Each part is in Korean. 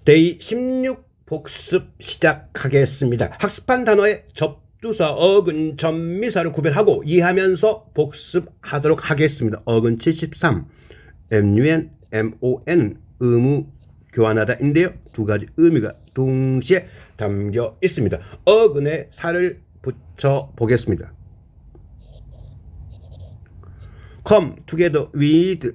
데이 16 복습 시작하겠습니다. 학습한 단어의 접두사, 어근, 전미사를 구별하고 이해하면서 복습하도록 하겠습니다. 어근 73, MUN, MON, 의무 교환하다인데요. 두 가지 의미가 동시에 담겨 있습니다. 어근에 살을 붙여 보겠습니다. come together with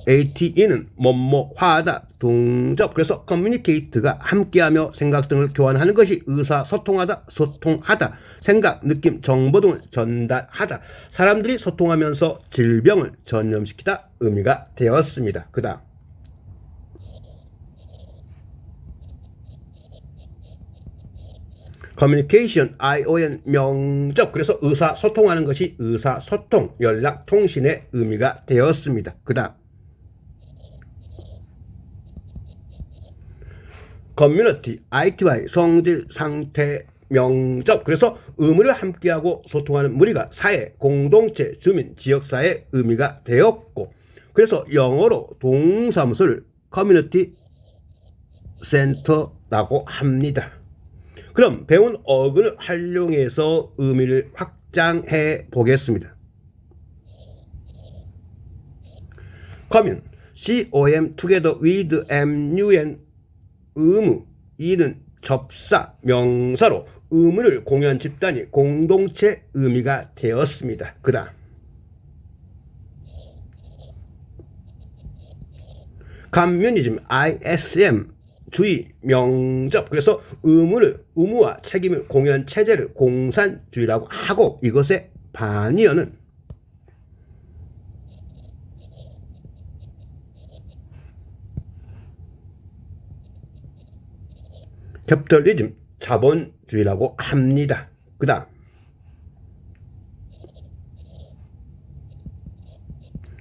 ATE는 뭐뭐 하다, 동접. 그래서 communicate가 함께하며 생각 등을 교환하는 것이 의사소통하다, 소통하다, 생각, 느낌, 정보 등을 전달하다, 사람들이 소통하면서 질병을 전염시키다 의미가 되었습니다. 그 다음 communication, ION, 명접. 그래서 의사소통하는 것이 의사소통, 연락, 통신의 의미가 되었습니다. 그 다음 커뮤니티, ITY, 성질, 상태, 명접. 그래서 의무를 함께하고 소통하는 무리가 사회, 공동체, 주민, 지역사회 의미가 되었고, 그래서 영어로 동사무소를 커뮤니티 센터라고 합니다. 그럼 배운 어근을 활용해서 의미를 확장해 보겠습니다. commune, COM, together with MUN, 의무, 이는 접사, 명사로 의무를 공유한 집단이 공동체 의미가 되었습니다. 그 다음 커뮤니즘, ISM, 주의, 명접. 그래서 의무와 책임을 공유한 체제를 공산주의라고 하고, 이것의 반의어는 캐피털리즘, 자본주의라고 합니다. 그 다음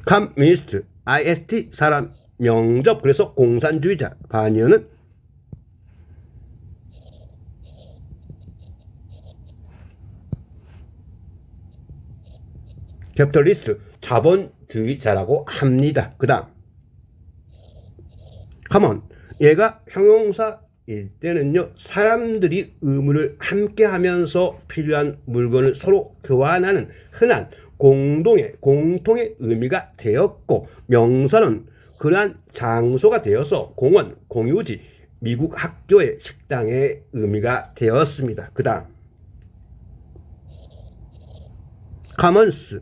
커뮤니스트, IST, 사람, 명접. 그래서 공산주의자, 반의어는 캐피털리스트, 자본주의자라고 합니다. 그 다음 common, 얘가 형용사일 때는요, 사람들이 의무를 함께 하면서 필요한 물건을 서로 교환하는 흔한 공통의 의미가 되었고, 명사는 그러한 장소가 되어서 공원, 공유지, 미국 학교의 식당의 의미가 되었습니다. 그 다음 commons,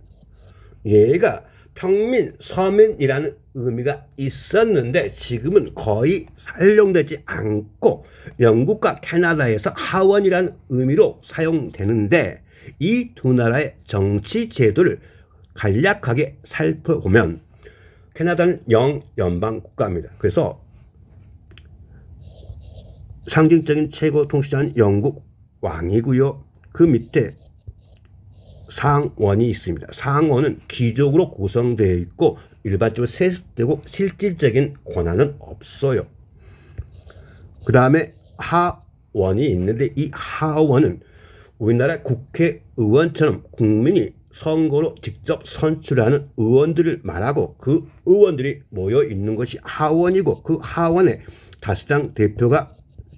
얘가 평민, 서민이라는 의미가 있었는데 지금은 거의 사용되지 않고 영국과 캐나다에서 하원이라는 의미로 사용되는데, 이 두 나라의 정치 제도를 간략하게 살펴보면 캐나다는 영연방 국가입니다. 그래서 상징적인 최고 통치자는 영국 왕이고요. 그 밑에 상원이 있습니다. 상원은 귀족으로 구성되어 있고 일반적으로 세습되고 실질적인 권한은 없어요. 그 다음에 하원이 있는데, 이 하원은 우리나라 국회의원처럼 국민이 선거로 직접 선출하는 의원들을 말하고, 그 의원들이 모여 있는 것이 하원이고, 그 하원의 다수당 대표가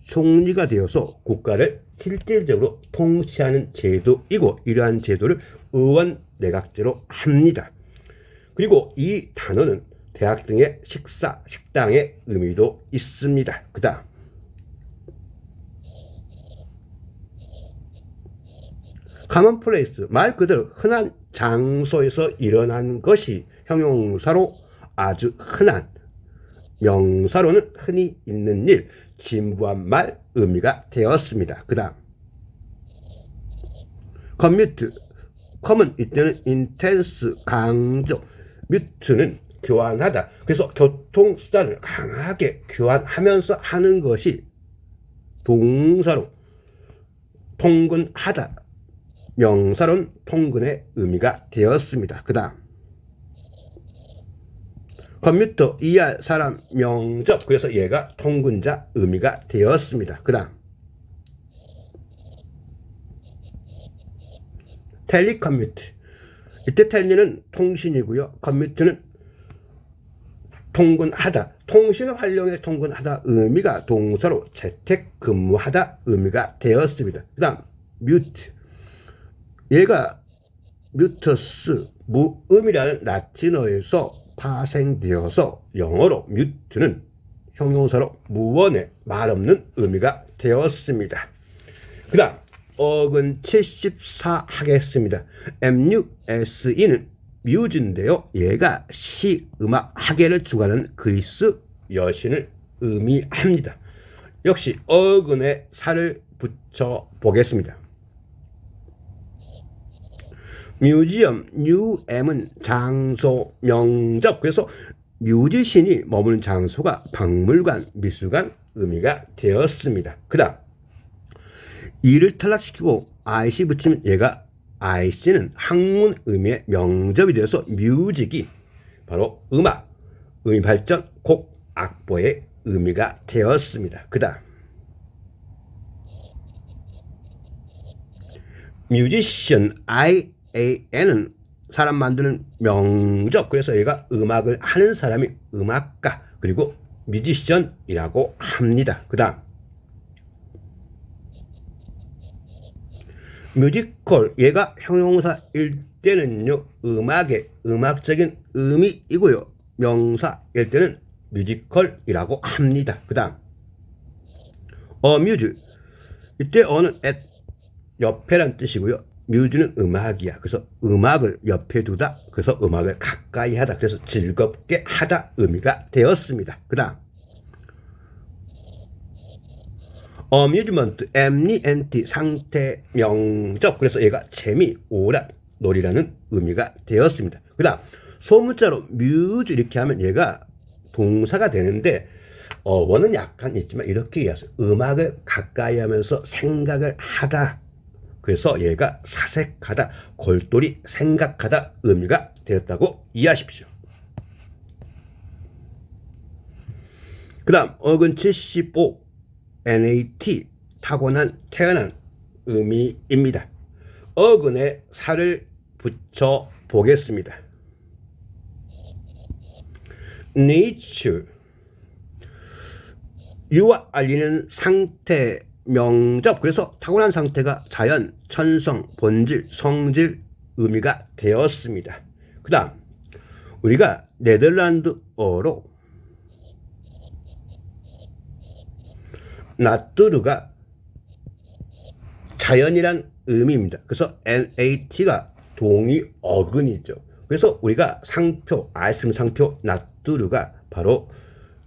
총리가 되어서 국가를 실질적으로 통치하는 제도이고, 이러한 제도를 의원 내각제로 합니다. 그리고 이 단어는 대학 등의 식당의 의미도 있습니다. 그 다음 commonplace, 말 그대로 흔한 장소에서 일어난 것이 형용사로 아주 흔한, 명사로는 흔히 있는 일, 진부한 말 의미가 되었습니다. 그 다음 commute, common 이때는 intense, 강조, mute는 교환하다. 그래서 교통수단을 강하게 교환하면서 하는 것이 동사로 통근하다, 명사로는 통근의 의미가 되었습니다. 그 다음 컴퓨터, ER, 사람, 명접. 그래서 얘가 통근자 의미가 되었습니다. 그 다음 텔리커뮤트, 이때 텔리는 통신이고요, 커뮤트는 통근하다, 통신을 활용해 통근하다 의미가 동사로 재택근무하다 의미가 되었습니다. 그 다음 뮤트, 얘가 뮤터스, 무음이라는 라틴어에서 파생되어서 영어로 뮤트는 형용사로 무원의 말없는 의미가 되었습니다. 그 다음 어근 74 하겠습니다. MUSE는 뮤즈인데요, 얘가 시, 음악, 학예를 주관하는 그리스 여신을 의미합니다. 역시 어근에 살을 붙여 보겠습니다. 뮤지엄, UM은 장소, 명접, 그래서 뮤지션이 머무는 장소가 박물관, 미술관 의미가 되었습니다. 그 다음 이를 탈락시키고 IC 붙이면 얘가 IC는 학문 의미의 명접이 되어서 뮤직이 바로 음악, 의미 발전, 곡, 악보의 의미가 되었습니다. 그 다음 뮤지션, IAN은 사람 만드는 명접, 그래서 얘가 음악을 하는 사람이 음악가, 그리고 뮤지션이라고 합니다. 그 다음 뮤지컬, 얘가 형용사일 때는요 음악의 음악적인 의미이고요, 명사일 때는 뮤지컬이라고 합니다. 그 다음 어뮤즈, 이때 어는 at 옆에란 뜻이고요, 뮤즈는 음악이야. 그래서 음악을 옆에 두다, 그래서 음악을 가까이 하다, 그래서 즐겁게 하다 의미가 되었습니다. 그 다음 어뮤즈먼트, MENT 상태 명접, 그래서 얘가 재미, 오락, 놀이라는 의미가 되었습니다. 그 다음 소문자로 뮤즈 이렇게 하면 얘가 동사가 되는데 원은 약간 있지만 이렇게 이해하세요. 음악을 가까이 하면서 생각을 하다, 그래서 얘가 사색하다, 골똘히 생각하다 의미가 되었다고 이해하십시오. 그 다음 어근 75 NAT, 타고난, 태어난 의미입니다. 어근에 살을 붙여 보겠습니다. nature, 유와 알리는 상태 명접, 그래서 타고난 상태가 자연, 천성, 본질, 성질 의미가 되었습니다. 그 다음 우리가 네덜란드어로 나뚜르가 자연이란 의미입니다. 그래서 NAT가 동의 어근이죠. 그래서 우리가 상표, 아이스크림 상표 나뚜르가 바로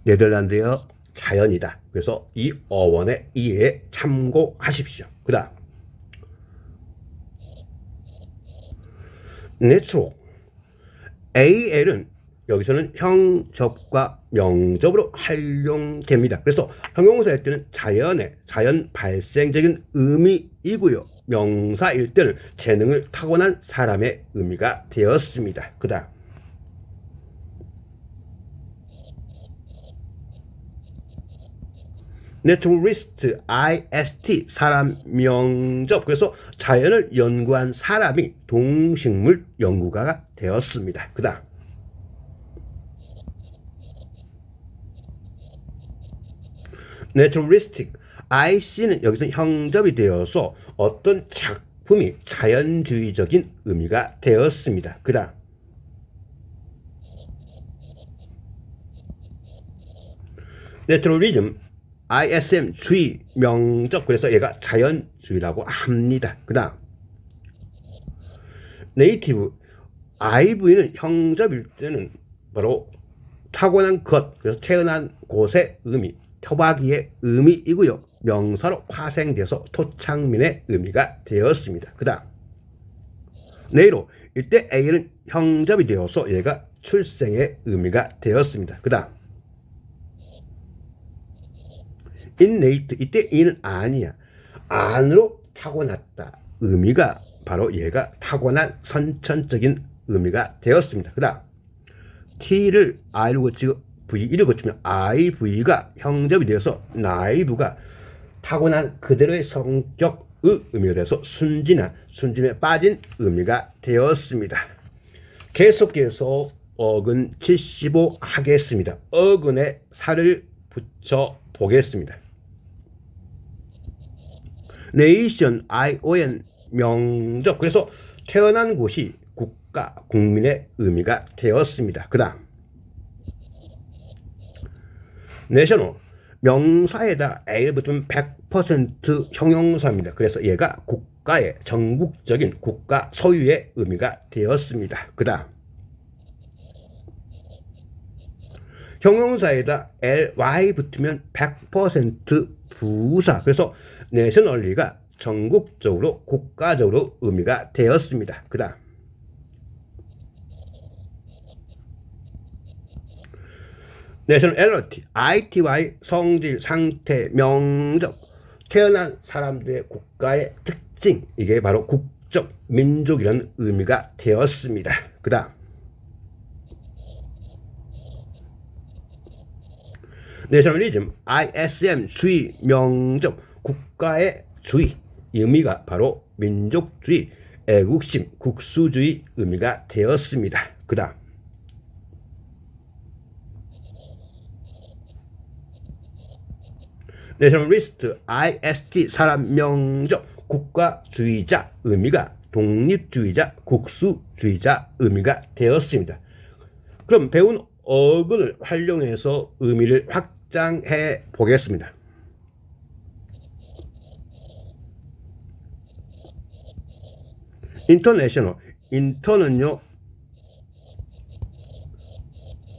네덜란드의 자연이다. 그래서 이 어원의 이해에 참고하십시오. 그 다음 natural, AL은 여기서는 형접과 명접으로 활용됩니다. 그래서 형용사일 때는 자연 발생적인 의미이고요, 명사일 때는 재능을 타고난 사람의 의미가 되었습니다. 그 다음 naturalist, IST 사람 명접, 그래서 자연을 연구한 사람이 동식물 연구가가 되었습니다. 그 다음 naturalistic, IC는 여기서 형접이 되어서 어떤 작품이 자연주의적인 의미가 되었습니다. 그 다음 naturalism, ISM 주의 명접, 그래서 얘가 자연주의라고 합니다. 그 다음 native, IV는 형접일 때는 바로 타고난 것, 그래서 태어난 곳의 의미, 토박이의 의미이고요, 명사로 파생돼서 토착민의 의미가 되었습니다. 그 다음 네이로, 이때 A는 형접이 되어서 얘가 출생의 의미가 되었습니다. 그 다음 innate, 이때 이는 아니야, 안으로 타고났다 의미가 바로 얘가 타고난 선천적인 의미가 되었습니다. 그 다음 T를 I로 고치고 V1을 고치면 IV가 형접이 되어서 나이브가 타고난 그대로의 성격의 의미가 되어서 순진한, 순진에 빠진 의미가 되었습니다. 계속해서 어근 75 하겠습니다. 어근에 살을 붙여 보겠습니다. 네이션 ION 명적. 그래서 태어난 곳이 국가, 국민의 의미가 되었습니다. 그 다음 내셔널 명사에다 A를 붙으면 100% 형용사입니다. 그래서 얘가 국가의 전국적인 국가 소유의 의미가 되었습니다. 그 다음 형용사에다 ly 붙으면 100% 부사. 그래서 내셔널리가 전국적으로 국가적으로 의미가 되었습니다. 그 다음 내셔널리티 ITY 성질, 상태, 명적. 태어난 사람들의 국가의 특징. 이게 바로 국적, 민족이라는 의미가 되었습니다. 그 다음 내셔널리즘 ISM 주의, 명적. 국가의 주의. 의미가 바로 민족주의, 애국심, 국수주의 의미가 되었습니다. 그 다음 내셔널리스트 IST 사람, 명적. 국가주의자 의미가 독립주의자, 국수주의자 의미가 되었습니다. 그럼 배운 어근을 활용해서 의미를 확장해 보겠습니다. 인터내셔널 인터는요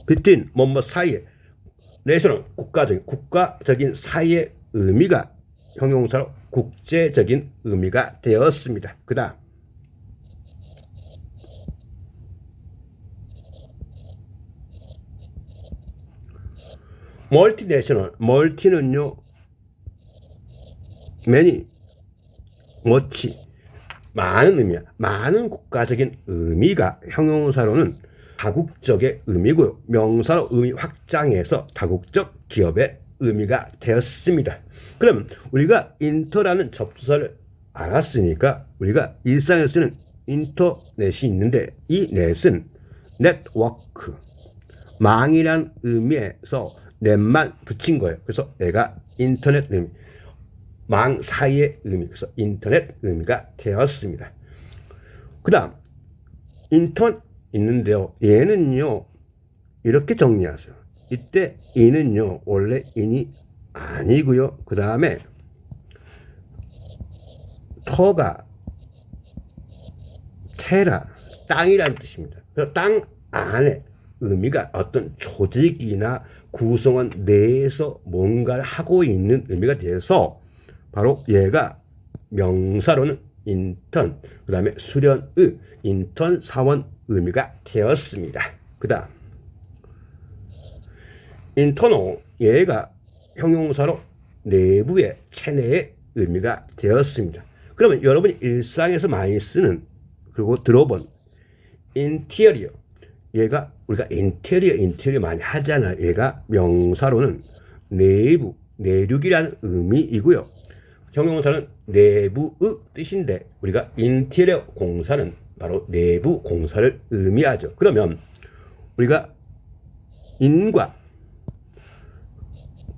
between 뭐뭐 사이에, 내셔널 국가적인 사이의 의미가 형용사로 국제적인 의미가 되었습니다. 그 다음 멀티내셔널 멀티는요 many much 많은 의미야. 많은 국가적인 의미가 형용사로는 다국적의 의미고요. 명사로 의미 확장해서 다국적 기업의 의미가 되었습니다. 그럼 우리가 인터라는 접두사를 알았으니까 우리가 일상에 쓰는 인터넷이 있는데 이 넷은 네트워크, 망이란 의미에서 넷만 붙인 거예요. 그래서 얘가 인터넷 의미, 망 사이의 의미, 그래서 인터넷 의미가 되었습니다. 그 다음 인턴 있는데요. 얘는요 이렇게 정리하세요. 이때 인은요 원래 인이 아니고요. 그 다음에 터가 테라 땅이라는 뜻입니다. 그래서 땅 안에 의미가 어떤 조직이나 구성원 내에서 뭔가를 하고 있는 의미가 돼서 바로 얘가 명사로는 인턴, 그 다음에 수련의 인턴 사원 의미가 되었습니다. 그 다음 인터널 얘가 형용사로 내부의 체내의 의미가 되었습니다. 그러면 여러분이 일상에서 많이 쓰는 그리고 들어본 인테리어, 얘가 우리가 인테리어 많이 하잖아. 얘가 명사로는 내부, 내륙이라는 의미이고요. 형용사는 내부의 뜻인데 우리가 인테리어 공사는 바로 내부 공사를 의미하죠. 그러면 우리가 인과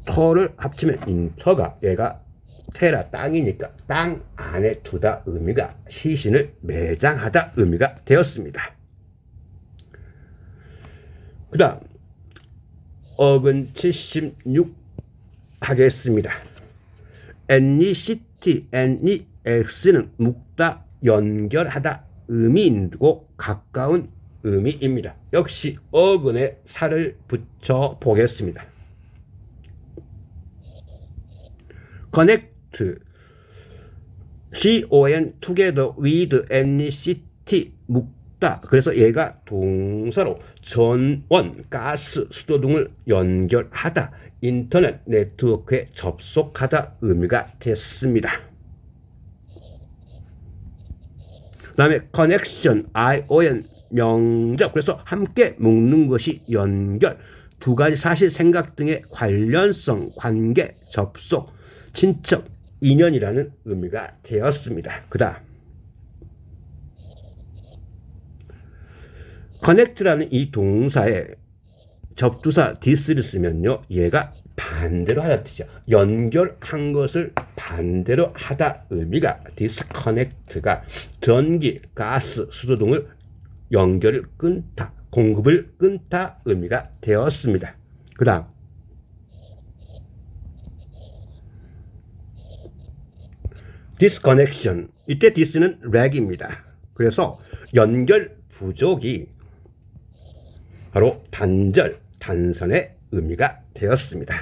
터를 합치면 인터가 얘가 테라 땅이니까 땅 안에 두다 의미가 시신을 매장하다 의미가 되었습니다. 그 다음 어근 76 하겠습니다. ethnicity, NEX는 묻다, 연결하다 의미이고 가까운 의미입니다. 역시 어근에 살을 붙여 보겠습니다. connect, CON, together with ethnicity, 묻다. 그래서 얘가 동사로 전원, 가스, 수도 등을 연결하다, 인터넷 네트워크에 접속하다 의미가 됐습니다. 그 다음에 connection, ION, 명적. 그래서 함께 묶는 것이 연결, 두 가지 사실, 생각 등의 관련성, 관계, 접속, 친척, 인연이라는 의미가 되었습니다. 그 다음 connect라는 이 동사에 접두사 this를 쓰면요, 얘가 반대로 하다 뜻이야. 연결한 것을 반대로 하다 의미가 disconnect가 전기, 가스, 수도 등을 연결을 끊다, 공급을 끊다 의미가 되었습니다. 그 다음 disconnection, 이때 this는 lag입니다. 그래서 연결 부족이 바로 단절, 단선의 의미가 되었습니다.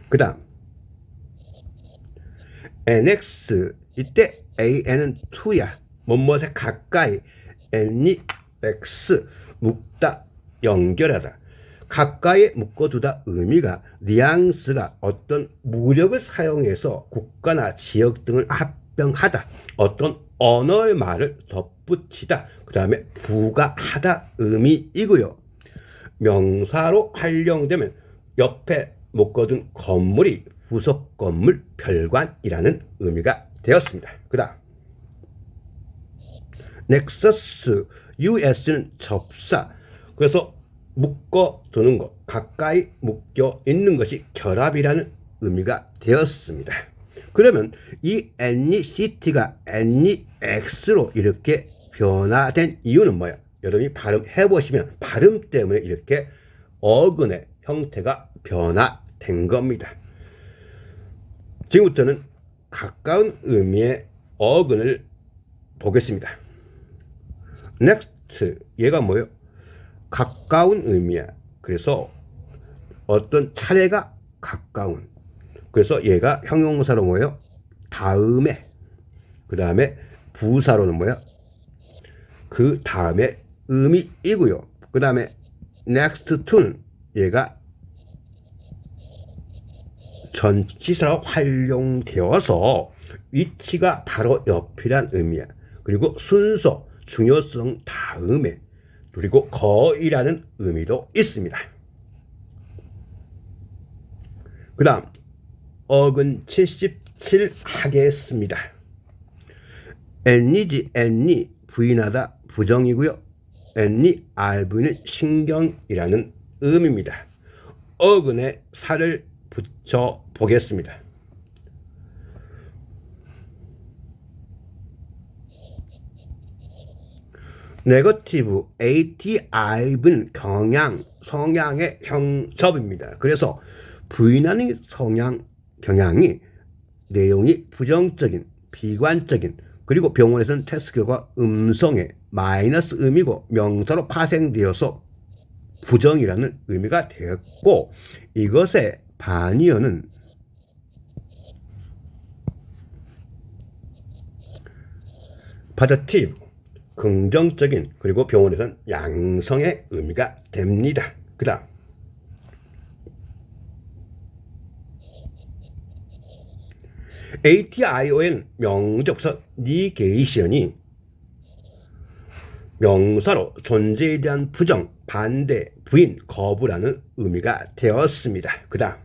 그 다음 annex, 이때 an은 to야. 뭐뭐에 가까이, an이 x, 묶다, 연결하다. 가까이 묶어두다 의미가 뉘앙스가 어떤 무력을 사용해서 국가나 지역 등을 합병하다, 어떤 언어의 말을 덧붙이다, 그 다음에 부가하다 의미이고요. 명사로 활용되면 옆에 묶어둔 건물이 부속 건물, 별관이라는 의미가 되었습니다. 그 다음 넥서스, us는 접사, 그래서 묶어두는 것, 가까이 묶여 있는 것이 결합이라는 의미가 되었습니다. 그러면 이 nec가 nec로 이렇게 변화된 이유는 뭐야? 여러분이 발음해보시면 발음 때문에 이렇게 어근의 형태가 변화된 겁니다. 지금부터는 가까운 의미의 어근을 보겠습니다. next, 얘가 뭐예요? 가까운 의미야. 그래서 어떤 차례가 가까운. 그래서 얘가 형용사로 뭐예요? 다음에. 그 다음에 부사로는 뭐야? 그 다음에 의미이고요. 그 다음에 next to는 얘가 전치사로 활용되어서 위치가 바로 옆이란 의미야. 그리고 순서, 중요성 다음에, 그리고 거의라는 의미도 있습니다. 그 다음 어근 77 하겠습니다. any, any 부인하다 부정이고요. any, RV는 신경이라는 의미입니다. 어근에 살을 붙여 보겠습니다. 네거티브, ATIV는 경향, 성향의 형접입니다. 그래서 부인하는 성향, 경향이 내용이 부정적인, 비관적인, 그리고 병원에서는 테스트 결과 음성의 마이너스 의미고 명사로 파생되어서 부정이라는 의미가 되었고, 이것의 반의어는 positive, 긍정적인, 그리고 병원에서는 양성의 의미가 됩니다. 그 다음 ATION 명적서 니게이션이 명사로 존재에 대한 부정, 반대, 부인, 거부라는 의미가 되었습니다. 그 다음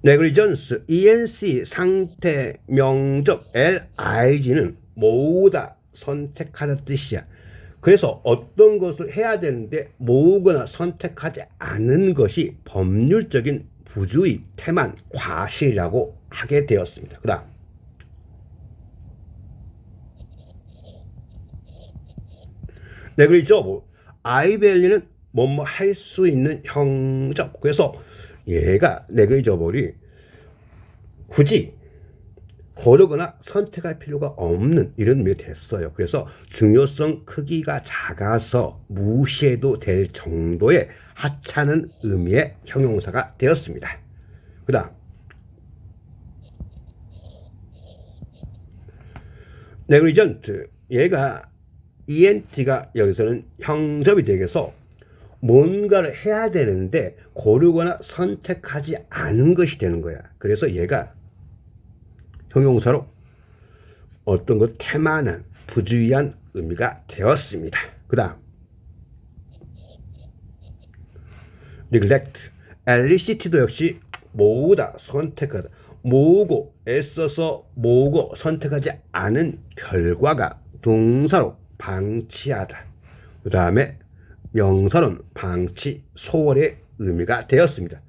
negligence, ENC 상태, 명적, LIG는 모으다, 선택하다 뜻이야. 그래서 어떤 것을 해야 되는데 모으거나 선택하지 않은 것이 법률적인 부주의, 태만, 과실이라고 하게 되었습니다. 그 다음 negligable, 아이밸리는 뭐뭐 할 수 있는 형적. 그래서 얘가 negligible이 굳이 고르거나 선택할 필요가 없는 이런 의미가 됐어요. 그래서 중요성 크기가 작아서 무시해도 될 정도의 하찮은 의미의 형용사가 되었습니다. 그 다음 negligent, 얘가 ENT가 여기서는 형접이 되겠어 뭔가를 해야 되는데 고르거나 선택하지 않은 것이 되는 거야. 그래서 얘가 형용사로 어떤 것 태만한, 부주의한 의미가 되었습니다. 그 다음 neglect, LCT도 역시 모으다, 선택하다, 모으고 애써서 모으고 선택하지 않은 결과가 동사로 방치하다. 그 다음에 명사로는 방치, 소홀의 의미가 되었습니다.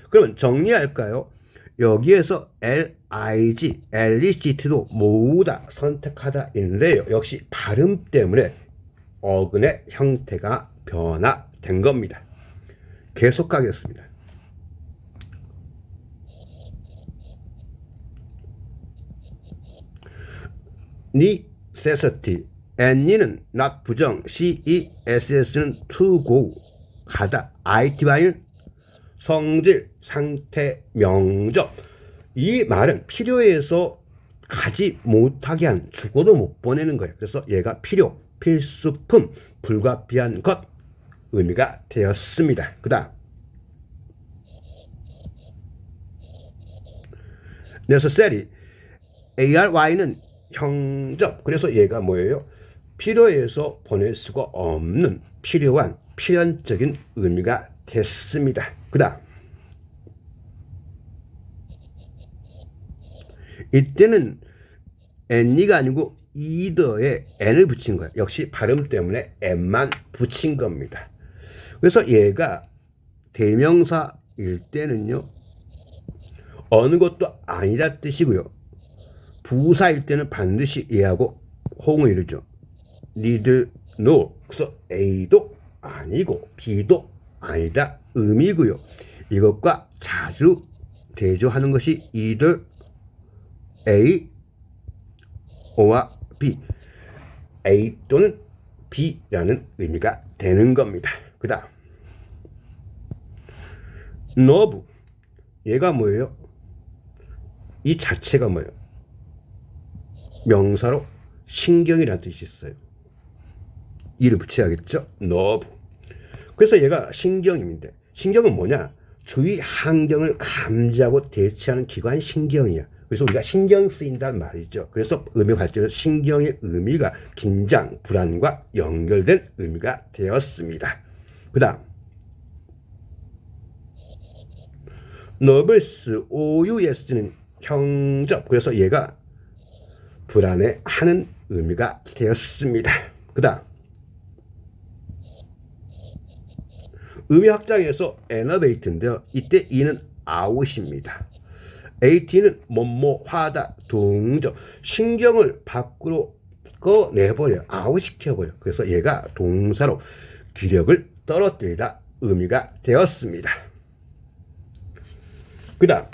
그러면 정리할까요? 여기에서 LIG, LECT도 모으다, 선택하다 인데요. 역시 발음 때문에 어근의 형태가 변화된 겁니다. 계속하겠습니다. necessity, any는 not 부정, cess는 to go, 가다, itby는 성질, 상태, 명적. 이 말은 필요해서 가지 못하게 한, 죽어도 못 보내는 거예요. 그래서 얘가 필요, 필수품, 불가피한 것 의미가 되었습니다. 그 다음 necessary, ARY는 형접. 그래서 얘가 뭐예요? 필요해서 보낼 수가 없는, 필요한, 필연적인 의미가 됐습니다. 그 다음 이때는 any가 아니고 either에 n을 붙인 거예요. 역시 발음 때문에 n만 붙인 겁니다. 그래서 얘가 대명사일 때는요, 어느 것도 아니다 뜻이고요, 부사일 때는 반드시 얘하고 호응을 이루죠. need, no. 그래서 A도 아니고 B도 아니다 의미고요. 이것과 자주 대조하는 것이 either A or B, A 또는 B라는 의미가 되는 겁니다. 그 다음 nerve, 얘가 뭐예요? 이 자체가 뭐예요? 명사로 신경이라는 뜻이 있어요. 이를 붙여야겠죠? nerve. 그래서 얘가 신경인데, 신경은 뭐냐? 주위 환경을 감지하고 대처하는 기관 신경이야. 그래서 우리가 신경 쓰인다는 말이죠. 그래서 의미 발전에서 신경의 의미가 긴장, 불안과 연결된 의미가 되었습니다. 그 다음 nervous, OUS는 형접. 그래서 얘가 불안해하는 의미가 되었습니다. 그 다음 의미 확장에서 enervate인데요. 이때 이는 out입니다. at는 뭐뭐하다, 동적. 신경을 밖으로 꺼내버려, 아웃시켜버려. 그래서 얘가 동사로 기력을 떨어뜨리다 의미가 되었습니다. 그 다음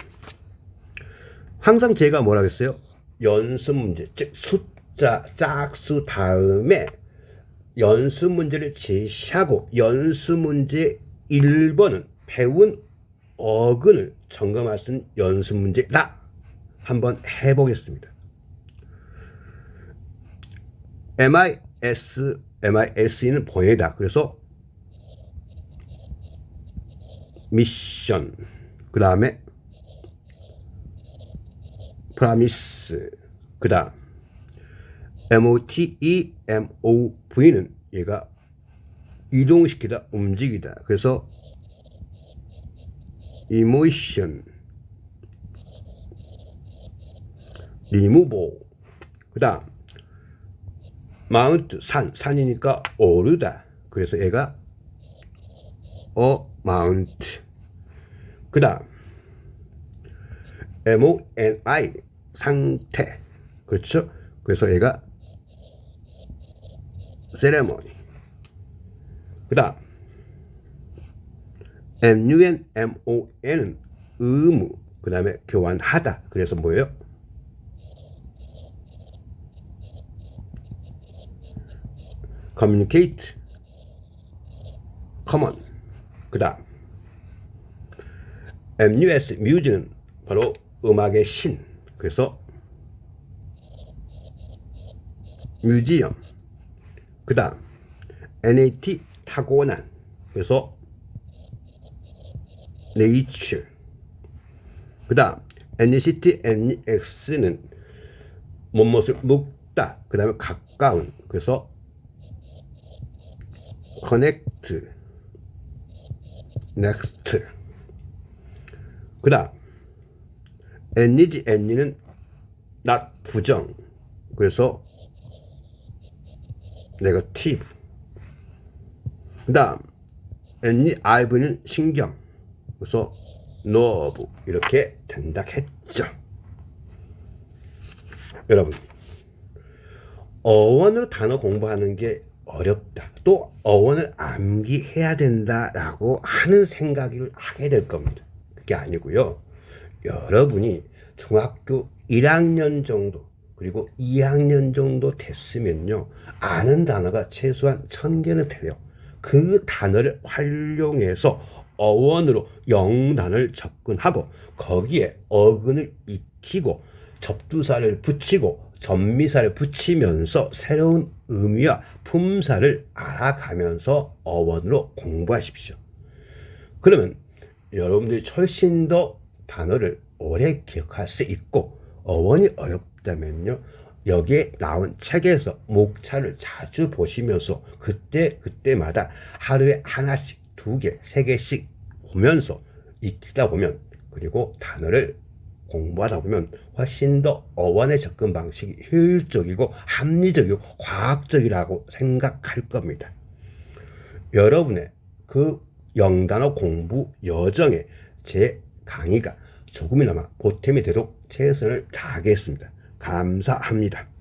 항상 제가 뭐라 그랬어요? 연습 문제, 즉 숫자, 짝수 다음에 연습 문제를 제시하고 연습 문제 1번은 배운 어근을 점검할 수 있는 연습 문제다. 한번 해보겠습니다. MIS는 보내다. 그래서 미션, 그 다음에 프라미스, 그 다음 MOTEMOV는 얘가 이동시키다, 움직이다. 그래서 emotion, removal. 그 다음 mount, 산이니까 오르다. 그래서 얘가 mount. 그 다음 MONI, 상태. 그렇죠? 그래서 얘가 ceremony. 그 다음 MUNMON은 의무, 그 다음에 교환하다. 그래서 뭐예요? communicate, common. 그 다음 MUS, 뮤즈는 바로 음악의 신. 그래서 뮤지엄. 그 다음 NAT, 타고난. 그래서 nature. 그 다음 NCT, NX는 무엇을 묶다. 그 다음에 가까운. 그래서 connect, next. 그 다음 any지 any는 not 부정. 그래서 네거티브. 그다음 any ive는 신경. 그래서 nerve 이렇게 된다 했죠. 여러분, 어원으로 단어 공부하는 게 어렵다. 또 어원을 암기해야 된다라고 하는 생각을 하게 될 겁니다. 그게 아니고요. 여러분이 중학교 1학년 정도 그리고 2학년 정도 됐으면요. 아는 단어가 최소한 1000개는 돼요. 그 단어를 활용해서 어원으로 영단을 접근하고 거기에 어근을 익히고 접두사를 붙이고 전미사를 붙이면서 새로운 의미와 품사를 알아가면서 어원으로 공부하십시오. 그러면 여러분들이 훨씬 더 단어를 오래 기억할 수 있고 어원이 어렵다면요. 여기에 나온 책에서 목차를 자주 보시면서 그때마다 하루에 하나씩 2개, 3개씩 보면서 익히다 보면 그리고 단어를 공부하다 보면 훨씬 더 어원의 접근 방식이 효율적이고 합리적이고 과학적이라고 생각할 겁니다. 여러분의 그 영단어 공부 여정에 제 강의가 조금이나마 보탬이 되도록 최선을 다하겠습니다. 감사합니다.